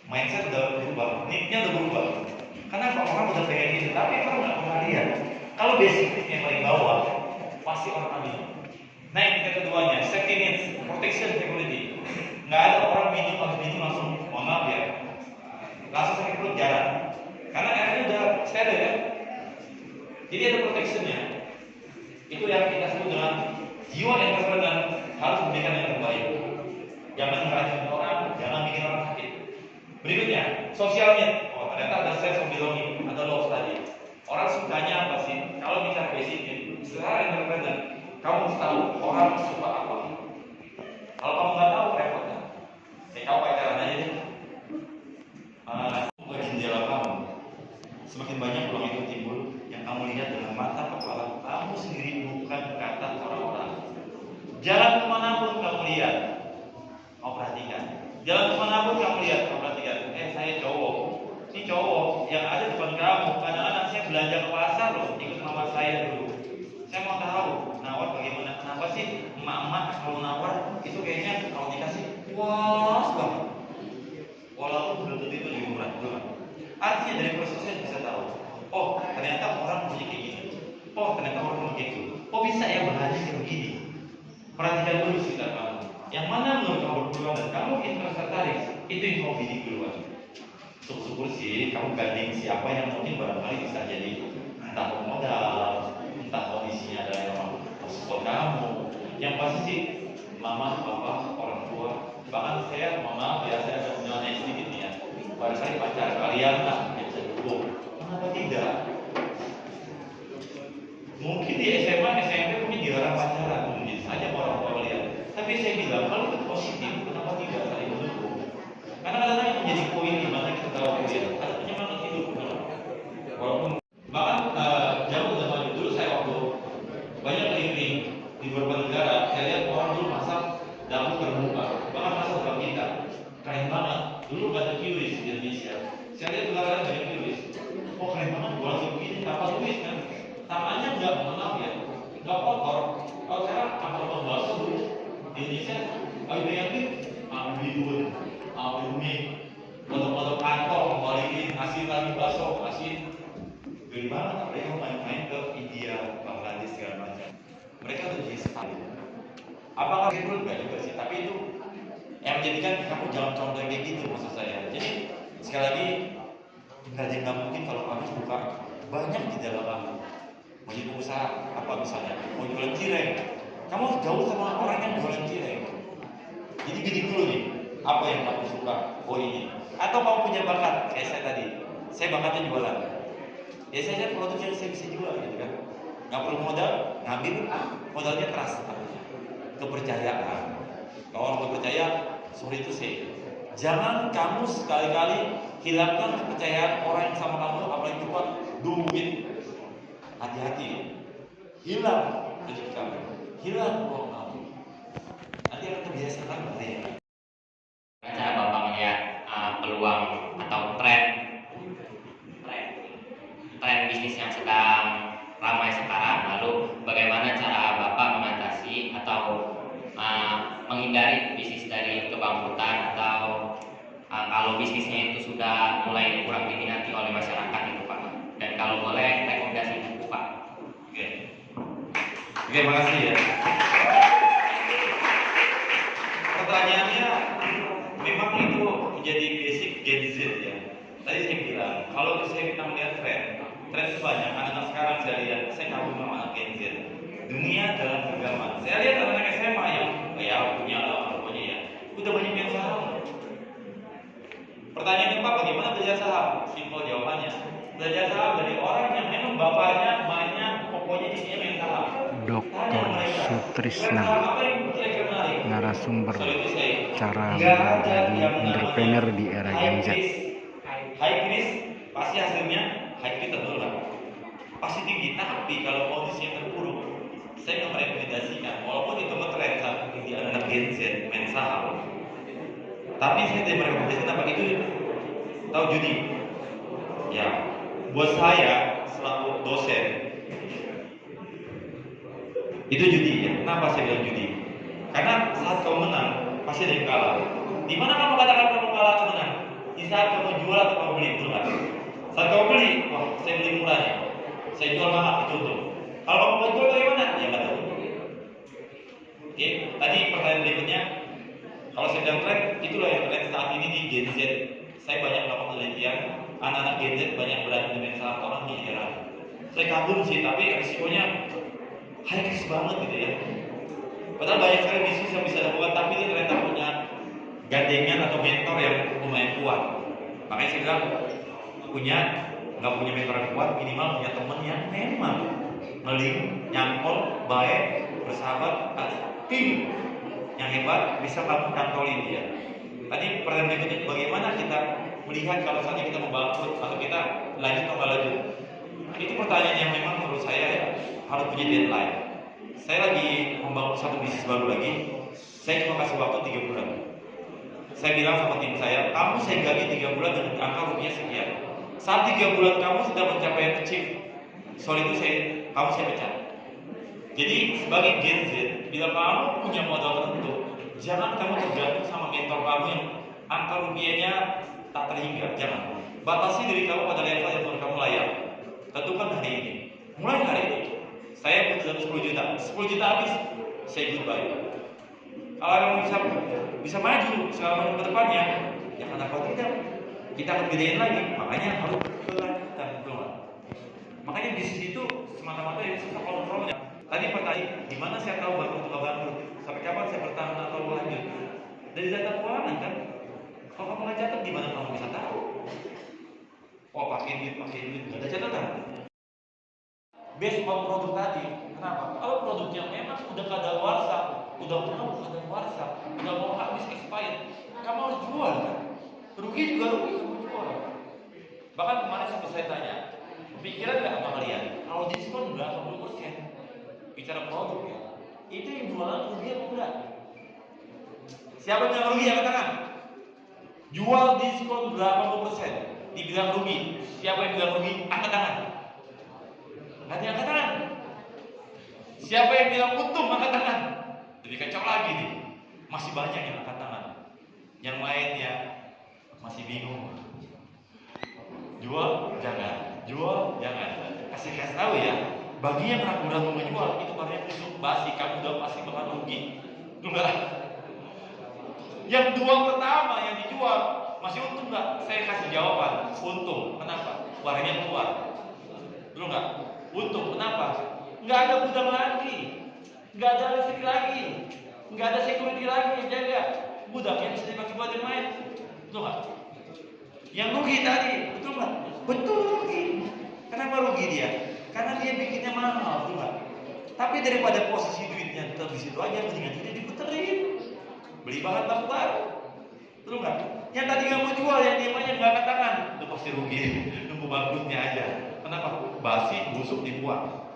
mindset udah berubah, nicknya udah berubah. Karena orang udah pengen gitu, tapi orang nggak pernah lihat. Kalau basic yang paling bawah, pasti orang ambil. Naik tingkat keduanya, safety needs, protection, security. Nggak ada orang habis minum langsung, mohon maaf ya, langsung sakit perut jarang. Karena airnya udah steril ya. Jadi ada protectionnya. Itu yang kita sebut dengan jiwa entrepreneur harus memberikan yang terbaik. Jangan meracuni orang, jangan bikin orang sakit. Berikutnya, social need. Oh, ternyata ada sense of belonging, ada loss tadi. Orang sukanya apa sih? Kalau bicara basic need, secara entrepreneur, kamu harus tahu orang suka apa. Kalau kamu nggak tahu, repot kan? Kamu pacaran aja deh. Jendela kamu. Semakin banyak peluang itu timbul yang kamu lihat dengan mata kepala kamu sendiri, bukan kata orang-orang. Jalan kemanapun kamu lihat, kamu perhatikan. Jalan kemanapun kamu lihat, kamu perhatikan. Saya cowok. Ini cowok yang ada di depan kamu. Kadang-kadang saya belanja ke pasar loh, ikut mama saya dulu. Saya mau tahu nawar bagaimana. Kenapa sih emak-emak kalau nawar itu kayaknya kalau dikasih puas banget. Walaupun belum tentu itu lebih murah, belum. Artinya dari prosesnya bisa tahu. Oh, ternyata orang punya kayak gini. Oh, ternyata orang punya kayak gitu. Oh, bisa ya bahannya kayak begini. Perhatikan dulu sekitar kamu. Yang mana menurut kamu berpeluang dan kamu interest tertarik, itu yang mau bidik duluan. Syukur sih, kamu gandeng siapa yang mungkin barangkali bisa jadi entah pemodal, entah kondisinya adalah yang memang support kamu. Yang pasti sih, mama, papa, orang tua. Bahkan saya, mama, ya saya ada undangan sedikit nih ya. Barangkali pacar kalian lah yang bisa dukung. Kenapa tidak? Mungkin di SMA, SMP mungkin dilarang pacaran, mungkin saja orang tua kalian. Tapi saya bilang kalau itu positif, kenapa tidak saling mendukung? Karena kadang-kadang yang menjadi poin di mana kita tahu ya, ada penyemangat hidup. Walaupun bahkan jauh udah maju dulu saya waktu banyak keliling di beberapa negara, saya lihat orang dulu masak dapur terbuka, bahkan masak dalam kita keren banget. Dulu ada QRIS di Indonesia, saya lihat negara banyak QRIS. Oh keren banget, buat begini tanpa tulis kan? Tangannya nggak mengenal ya, nggak kotor. Kalau saya kapal bakso dulu di Indonesia, kalau bayangin ambil duit, ambil mie, foto-foto kantong, balikin, kasih lagi bakso, kasih. Dari mana? Mereka main-main ke India, Bangladesh segala macam. Mereka tuh jadi sekali. Apakah itu enggak juga sih? Tapi itu yang menjadikan kamu jangan contoh kayak gitu maksud saya. Jadi sekali lagi nggak mungkin kalau kamu buka banyak di dalam kamu. Mau jadi pengusaha apa misalnya? Mau jualan cireng, kamu jauh sama orang yang jualan cireng. Jadi gini dulu nih, apa yang kamu suka? Oh ini. Atau kamu punya bakat kayak saya tadi. Saya bakatnya jualan. Ya saya lihat produk yang saya bisa jual gitu kan. Nggak perlu modal, ngambil modalnya trust, kepercayaan. Kalau orang berpercaya, sorry itu sih. Jangan kamu sekali-kali hilangkan kepercayaan orang yang sama kamu, apalagi cuma duit. Hati-hati, hilang rezeki kamu, hilang uang kamu. Nanti akan terbiasa kan ya. Cara Bapak melihat peluang atau tren bisnis yang sedang ramai sekarang, lalu bagaimana cara Bapak mengatasi atau menghindari bisnis dari kebangkrutan atau kalau bisnisnya itu sudah mulai kurang diminati oleh masyarakat itu Pak, dan kalau boleh rekomendasi buku Pak. Oke, makasih ya. Pertanyaannya memang itu menjadi basic Gen Z ya. Tadi saya bilang, kalau kita melihat tren itu banyak. Anak-anak sekarang saya lihat, saya kagum sama anak Gen Z. Dunia dalam genggaman. Saya lihat anak-anak SMA yang ya punya lah, pokoknya ya, udah banyak yang saham. Pertanyaannya Pak, bagaimana belajar saham? Simpel jawabannya. Belajar saham dari orang yang memang bapaknya, emaknya, pokoknya isinya main saham. Dr. Sutrisna, narasumber cara menjadi entrepreneur di era Gen Z. High risk pasti hasilnya high return lah. Pasti tinggi, tapi kalau kondisinya terpuruk, saya nggak merekomendasikan. Walaupun itu ngetren saat di anak Gen Z main saham, tapi saya tidak merekomendasikan apa itu. Tahu judi? Ya, buat saya selaku dosen itu judi ya. Kenapa saya bilang judi? Karena saat kamu menang pasti ada yang kalah. Di mana kamu katakan kamu kalah atau menang? Di saat Saat kau beli, wah saya beli murah nih, saya jual mahal, itu untung. Kalau kamu mau jual bagaimana? Ya nggak tahu. Oke, tadi pertanyaan berikutnya, kalau saya bilang tren, itulah yang tren saat ini di Gen Z. Saya banyak melakukan penelitian, anak-anak Gen Z banyak berani dengan salah orang di era. Saya kagum sih, tapi risikonya high risk banget gitu ya. Padahal banyak sekali bisnis yang bisa dilakukan, tapi dia ternyata punya gandengan atau mentor yang lumayan kuat. Makanya saya bilang nggak punya mentor yang kuat, minimal punya teman yang memang ngeling, nyangkol, baik, bersahabat, tim yang hebat bisa kamu kantolin dia. Tadi pertanyaan berikutnya, bagaimana kita melihat kalau saatnya kita mau bangkrut atau kita lanjut atau nggak lanjut? Itu pertanyaan yang memang menurut saya ya, harus punya deadline. Saya lagi membangun satu bisnis baru lagi, saya cuma kasih waktu 3 bulan. Saya bilang sama tim saya, kamu saya gali 3 bulan dengan angka rupiah sekian. Saat 3 bulan kamu sudah mencapai yang kecil, soal itu kamu saya pecat. Jadi sebagai Gen Z, bila kamu punya modal tertentu, jangan kamu tergantung sama mentor kamu yang angka rupiahnya tak terhingga. Jangan. Batasi diri kamu pada level yang Tuhan kamu layak. Tentukan hari ini. Mulai hari ini. Saya butuh 10 juta. 10 juta habis, saya goodbye. Kalau kamu bisa maju selama ke depannya, ya kenapa tidak? Kita akan gedein lagi. Makanya harus berlanjutan, betul nggak? Makanya bisnis itu semata-mata ya susah kontrolnya. Tadi pertanyaan, gimana saya tahu bangkrut atau bangkrut? Sampai kapan saya bertahan atau lanjut? Dari data keuangan kan? Kalau kamu nggak catat, gimana kamu bisa tahu? Oh pakai duit, nggak ada catatan. Based on produk tadi, kenapa? Kalau produknya memang udah kadaluarsa, udah mau kadaluarsa, udah mau habis expired, kamu harus jual kan? Rugi juga rugi kamu jual. Bahkan kemarin sempat saya tanya, pikiran nggak sama kalian? Kalau diskon berapa 10%, bicara produk ya, itu yang jualan rugi apa enggak? Siapa yang rugi angkat tangan? Jual diskon berapa persen? Dibilang rugi. Siapa yang bilang rugi? Angkat tangan. Nggak ada yang angkat tangan. Siapa yang bilang untung? Angkat tangan. Jadi kacau lagi nih. Masih banyak yang angkat tangan. Yang lain ya masih bingung. Jual jangan. Jual jangan. Kasih tahu ya. Bagi yang ragu-ragu menjual itu barangnya busuk basi. Kamu udah pasti bakal rugi. Enggak. Yang dua pertama yang dijual masih untung nggak? Saya kasih jawaban. Untung. Kenapa? Barangnya keluar. Belum nggak? Untung. Kenapa? Nggak ada gudang lagi, nggak ada listrik lagi, nggak ada security lagi yang jaga. Gudangnya bisa dipakai buat yang lain. Betul nggak? Yang rugi tadi, betul nggak? Betul rugi. Kenapa rugi dia? Karena dia bikinnya mahal, betul nggak? Tapi daripada posisi duitnya tetap di situ aja, mendingan dia diputerin, beli bahan baku baru. Betul nggak? Yang tadi nggak mau jual, yang diemanya nggak angkat tangan, itu pasti rugi. Nunggu bangkrutnya aja. Kenapa? Basi, busuk, dibuang.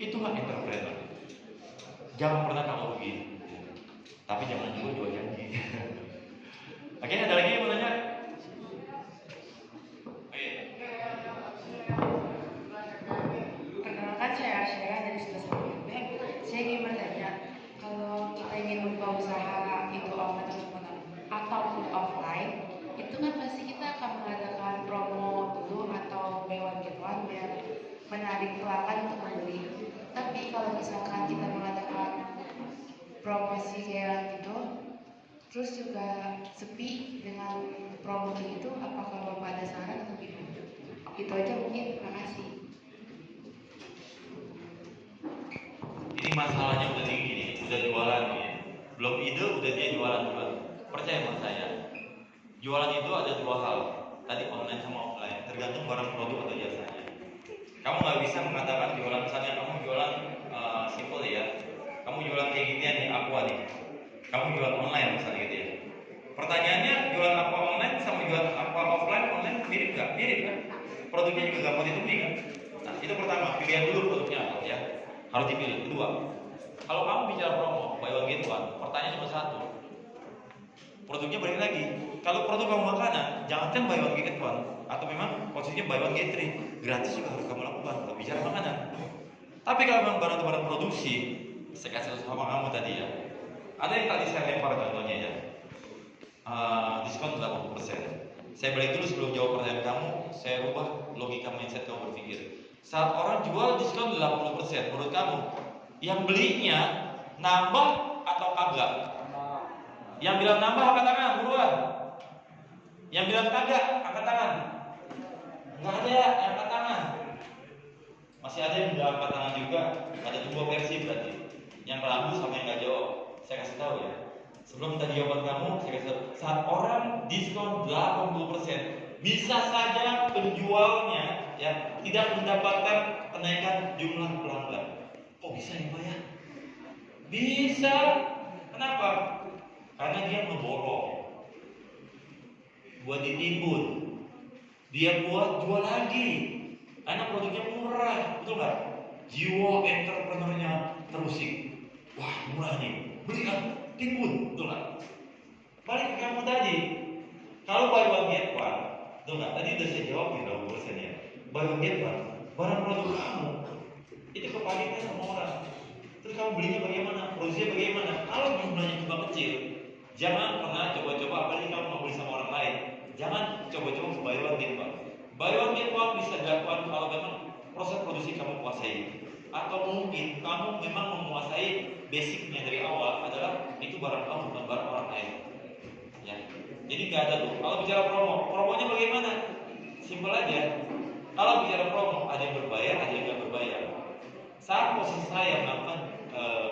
Itulah entrepreneur. Jangan pernah kamu rugi, tapi jangan juga jual janji. Oke, ada lagi yang mau tanya? Perkenalkan saya Asyara dari Sebelas Bank. Saya ingin bertanya, kalau kita ingin membuka usaha itu online ataupun offline, itu kan pasti kita akan mengadakan promo dulu atau buy one get one biar menarik pelanggan untuk membeli. Tapi kalau misalkan kita mengadakan promosi kayak gitu, terus juga sepi dengan promo itu, apakah Bapak ada saran atau gimana? Itu aja mungkin, terima kasih. Ini masalahnya udah tinggi nih, udah jualan nih. Belum ide udah dia jualan. Percaya sama saya. Jualan itu ada dua hal. Tadi online sama offline, tergantung barang produk atau jasanya. Kamu nggak bisa mengatakan jualan, misalnya kamu jualan simple ya. Kamu jualan kayak ginian nih, aqua nih. Kamu jualan online misalnya gitu ya. Pertanyaannya, jualan aqua online sama jualan aqua offline online mirip nggak? Mirip kan? Produknya juga gampang ditemui kan? Nah itu pertama, pilihan dulu produknya apa ya. Harus dipilih. Kedua, kalau kamu bicara promo, buy one get one, pertanyaan cuma satu. Produknya balik lagi. Kalau produk kamu makanan, jangankan buy one get one, atau memang posisinya buy one get three, gratis juga harus kamu lakukan. Kalau bicara makanan. Tapi kalau memang barang-barang produksi, saya kasih sama kamu tadi ya. Ada yang tadi saya lempar contohnya ya. Diskon 80%. Saya balik dulu sebelum jawab pertanyaan kamu, saya rubah logika mindset kamu berpikir. Saat orang jual diskon 80%, menurut kamu yang belinya nambah atau kagak? Yang bilang nambah angkat tangan, buruan. Yang bilang kagak, angkat tangan. Nggak ada yang angkat tangan. Masih ada yang nggak angkat tangan juga. Ada dua versi berarti. Yang ragu sama yang nggak jawab. Saya kasih tahu ya. Sebelum tadi jawaban kamu, saya kasih tahu. Saat orang diskon 80%, bisa saja penjualnya ya tidak mendapatkan kenaikan jumlah pelanggan. Kok bisa ya Pak ya? Bisa. Kenapa? Karena dia ngeborong. Buat ditimbun. Dia buat jual lagi. Karena produknya murah, betul nggak? Jiwa entrepreneurnya terusik. Wah murah nih, beli kan? Timbun, betul nggak? Balik ke kamu tadi. Kalau buy one get one, betul nggak? Tadi udah saya jawab nih 20% ya. Buy one get one, barang produk kamu itu kepanikan sama orang. Terus kamu belinya bagaimana? Produksinya bagaimana? Kalau jumlahnya cuma kecil, jangan pernah coba-coba, apalagi kamu mau beli sama orang lain. Jangan coba-coba buy one get one. Buy one get one bisa dilakukan kalau memang proses produksi kamu kuasai. Atau mungkin kamu memang menguasai basicnya dari awal adalah itu barang kamu bukan barang orang lain. Ya. Jadi nggak ada tuh. Kalau bicara promo, promonya bagaimana? Simpel aja. Kalau bicara promo, ada yang berbayar, ada yang nggak berbayar. Saat posisi saya melakukan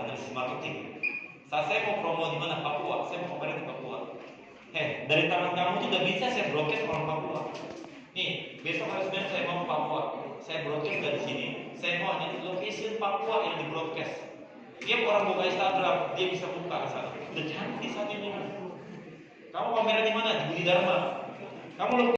analisis marketing, saat saya mau promo di mana Papua, saya mau operasi di Papua. Dari tangan kamu tuh udah bisa saya broadcast orang Papua. Nih, besok hari Senin saya mau ke Papua. Saya broadcast dari sini. Saya mau hanya location Papua yang di broadcast. Dia orang buka Instagram, dia bisa buka ke sana. Udah cantik saat ini. Kamu kamera di mana? Di Budi Dharma. Kamu